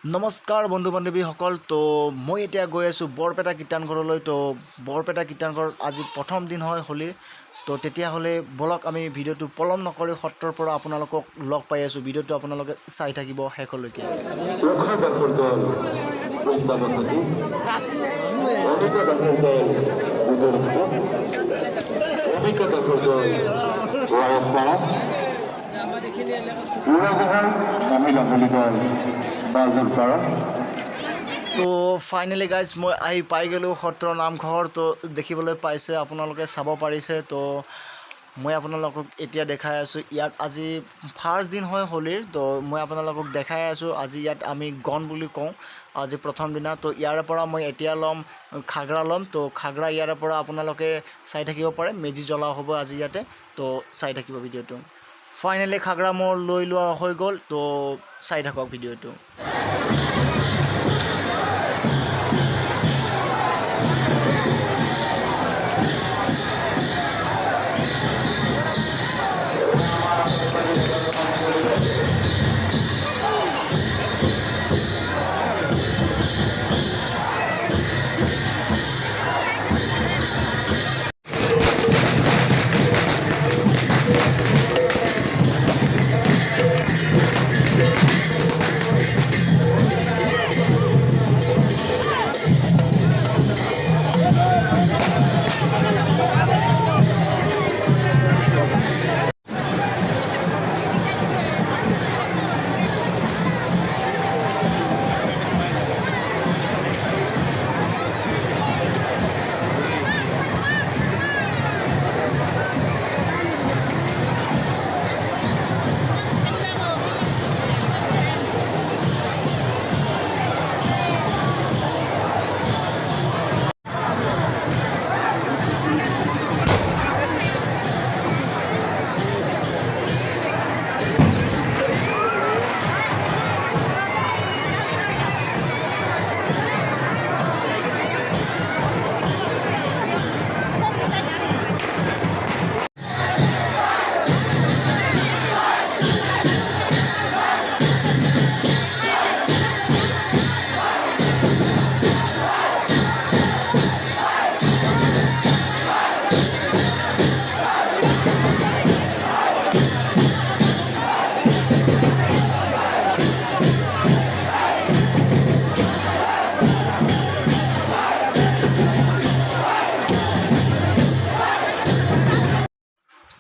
नमस्कार बंधु बान्धवीসকল तो मैं এতিয়া গৈ আছো বৰপেটা কীৰ্তনঘৰলৈ তো বৰপেটা কীৰ্তনঘৰ আজি প্ৰথম দিন হয় হোলি তো তেতিয়া হলে বলক আমি ভিডিওটো পলম নকৰি সত্ৰৰ পৰা আপোনালোকক লগ পাই আছো ভিডিওটো আপোনালোকে চাই থাকিব শেষলৈকে तो फाइनली गाइज मैं आহি पाई गलो सत्र नामघर तो देखिबले पाइसे आपनालोके चाब पारिसे तो मैं आपनालोকক एतिया देखाई आसो यात আজি फार्स्ट दिन হয় होलिर तो मैं आपनालोকক देखाई आसो আজি यात आमी गन बुली कওঁ আজি प्रथम दिना तो यार পৰা मैं एतिया लम खागरा लम तो खागरा यार পৰা आपनालोके চাই থাকিব পাৰে मेजी জ্বলা হ'ব আজি ইয়াতে तो চাই থাকিব ভিডিওটো फाइनली खागरा मोर লৈ লোৱা হৈ গল तो চাই থাকক ভিডিওটো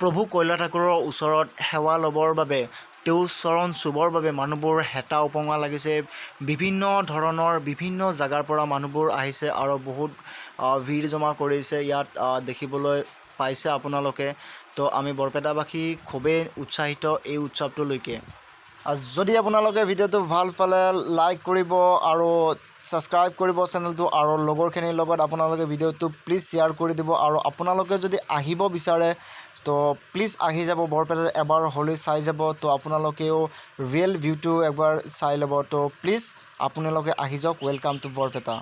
প্ৰভু কৈলা ঠাকুৰৰ ওচৰত সেৱা লবৰ বাবে তেওঁৰ চৰণ চুবৰ বাবে মানুহবোৰ হেতা উপঙা লাগিছে বিভিন্ন ধৰণৰ বিভিন্ন জাগাৰ পৰা মানুহবোৰ আহিছে আৰু বহুত ভিৰ জমা কৰিছে ইয়াত দেখিবলৈ পাইছে আপোনালোকে তো আমি বৰপেটাবাসী খুবেই উৎসাহিত এই উৎসৱটোলৈকে যদি আপোনালোকে ভিডিওটো ভাল পালে লাইক কৰিব আৰু সাবস্ক্ৰাইব কৰিব চেনেলটো আৰু লগৰখিনিৰ লগত আপোনালোকে ভিডিওটো প্লিজ শ্বেয়াৰ কৰি দিব আৰু আপোনালোকে যদি আহিব বিচাৰে तो प्लीज आহি যাব বৰপেটাত এবাৰ হোলি চাই যাব তো আপোনালোকেও ৰিয়েল ভিউটো একবাৰ চাই ল'ব তো প্লিজ আপোনালোকে আহি যাওক ওয়েলকাম টু বৰপেটা।